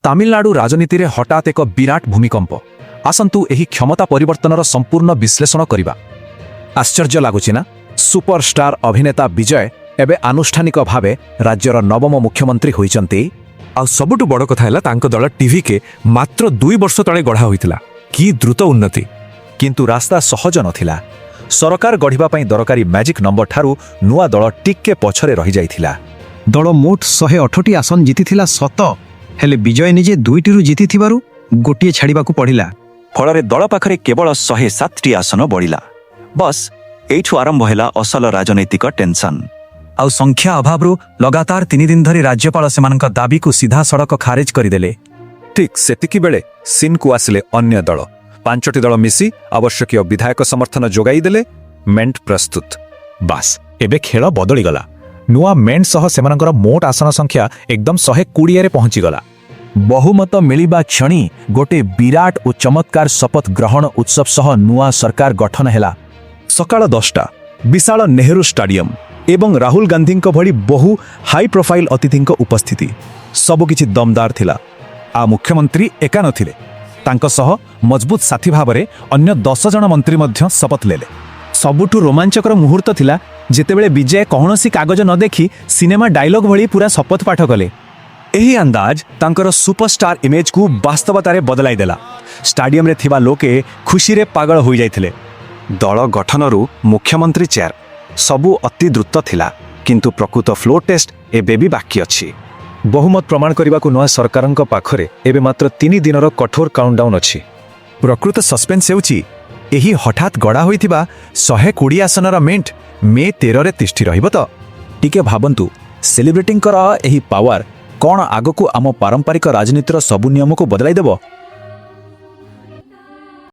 ତାମିଲନାଡୁ ରାଜନୀତିରେ ହଠାତ୍ ଏକ ବିରାଟ ଭୂମିକମ୍ପ। ଆସନ୍ତୁ ଏହି କ୍ଷମତା ପରିବର୍ତ୍ତନର ସମ୍ପୂର୍ଣ୍ଣ ବିଶ୍ଳେଷଣ କରିବା। ଆଶ୍ଚର୍ଯ୍ୟ ଲାଗୁଛି ନା? ସୁପରଷ୍ଟାର ଅଭିନେତା ବିଜୟ ଏବେ ଆନୁଷ୍ଠାନିକ ଭାବେ ରାଜ୍ୟର ନବମ ମୁଖ୍ୟମନ୍ତ୍ରୀ ହୋଇଛନ୍ତି। ଆଉ ସବୁଠୁ ବଡ଼ କଥା ହେଲା ତାଙ୍କ ଦଳ ଟିଭିକେ ମାତ୍ର 2 ବର୍ଷ ତଳେ ଗଢ଼ା ହୋଇଥିଲା। କି ଦ୍ରୁତ ଉନ୍ନତି! କିନ୍ତୁ ରାସ୍ତା ସହଜ ନଥିଲା। ସରକାର ଗଢ଼ିବା ପାଇଁ ଦରକାରୀ ମ୍ୟାଜିକ୍ ନମ୍ବରଠାରୁ ନୂଆ ଦଳ ଟିକେ ପଛରେ ରହିଯାଇଥିଲା। ଦଳ ମୋଟ 108ଟି ଆସନ ଜିତିଥିଲା ସତ, ହେଲେ ବିଜୟ ନିଜେ 2ଟିରୁ ଜିତିଥିବାରୁ ଗୋଟିଏ ଛାଡ଼ିବାକୁ ପଡ଼ିଲା। ଫଳରେ ଦଳ ପାଖରେ କେବଳ 107ଟି ଆସନ ବଢ଼ିଲା। ବସ୍ ଏଇଠୁ ଆରମ୍ଭ ହେଲା ଅସଲ ରାଜନୈତିକ ଟେନସନ୍। ଆଉ ସଂଖ୍ୟା ଅଭାବରୁ ଲଗାତାର 3 ଦିନ ଧରି ରାଜ୍ୟପାଳ ସେମାନଙ୍କ ଦାବିକୁ ସିଧାସଳଖ ଖାରିଜ କରିଦେଲେ। ଠିକ୍ ସେତିକିବେଳେ ସିନ୍କୁ ଆସିଲେ ଅନ୍ୟ ଦଳ। 5ଟି ଦଳ ମିଶି ଆବଶ୍ୟକୀୟ ବିଧାୟକ ସମର୍ଥନ ଯୋଗାଇ ଦେଲେ। ମେଣ୍ଟ ପ୍ରସ୍ତୁତ। ବାସ୍, ଏବେ ଖେଳ ବଦଳିଗଲା। ନୂଆ ମେଣ୍ଟ ସହ ସେମାନଙ୍କର ମୋଟ ଆସନ ସଂଖ୍ୟା ଏକଦମ 120ରେ ପହଞ୍ଚିଗଲା। ବହୁମତ ମିଳିବା କ୍ଷଣି ଗୋटे ବିରାଟ ଓ ଚମତ୍କାର ଶପଥ ଗ୍ରହଣ ଉତ୍ସବ ସହ ନୂଆ ସରକାର ଗଠନ ହେଲା। ସକାଳ 10ଟା ବିଶାଳ ନେହେରୁ ଷ୍ଟାଡିୟମ ଏବଂ ରାହୁଲ ଗାନ୍ଧୀଙ୍କ ଭଳି ବହୁ ହାଇ ପ୍ରୋଫାଇଲ ଅତିଥିଙ୍କ ଉପସ୍ଥିତି। ସବୁକିଛି ଦମଦାର ଥିଲା। ଆ ମୁଖ୍ୟମନ୍ତ୍ରୀ ଏକା ନଥିଲେ, ତାଙ୍କ ସହ ମଜବୁତ ସାଥୀ ଭାବରେ ଅନ୍ୟ 10 ଜଣ ମନ୍ତ୍ରୀ ମଧ୍ୟ ଶପଥ ନେଲେ। ସବୁଠୁ ରୋମାଞ୍ଚକର ମୁହୂର୍ତ୍ତ ଥିଲା ଯେତେବେଳେ ବିଜୟ କୌଣସି କାଗଜ ନ ଦେଖି ସିନେମା ଡାଇଲଗ ଭଳି ପୁରା ଶପଥ ପାଠ କଲେ। ଏହି ଅନ୍ଦାଜ ତାଙ୍କର ସୁପରଷ୍ଟାର ଇମେଜକୁ ବାସ୍ତବତାରେ ବଦଳାଇ ଦେଲା। ଷ୍ଟାଡିୟମରେ ଥିବା ଲୋକେ ଖୁସିରେ ପାଗଳ ହୋଇଯାଇଥିଲେ। ଦଳ ଗଠନରୁ ମୁଖ୍ୟମନ୍ତ୍ରୀ ଚେୟାର ସବୁ ଅତି ଦ୍ରୁତ ଥିଲା, କିନ୍ତୁ ପ୍ରକୃତ ଫ୍ଲୋର ଟେଷ୍ଟ ଏବେ ବି ବାକି ଅଛି। ବହୁମତ ପ୍ରମାଣ କରିବାକୁ ନୂଆ ସରକାରଙ୍କ ପାଖରେ ଏବେ ମାତ୍ର 3 ଦିନର କଠୋର କାଉଣ୍ଟଡାଉନ୍ ଅଛି। ପ୍ରକୃତ ସସ୍ପେନ୍ସ ହେଉଛି ଏହି ହଠାତ୍ ଗଢ଼ା ହୋଇଥିବା 120 ଆସନର ମେଣ୍ଟ ମେ 13ରେ ତିଷ୍ଠି ରହିବ ତ? ଟିକେ ଭାବନ୍ତୁ, ସେଲିବ୍ରିଟିଙ୍କର ଏହି ପାୱାର କ'ଣ ଆଗକୁ ଆମ ପାରମ୍ପରିକ ରାଜନୀତିର ସବୁ ନିୟମକୁ ବଦଳାଇ ଦେବ?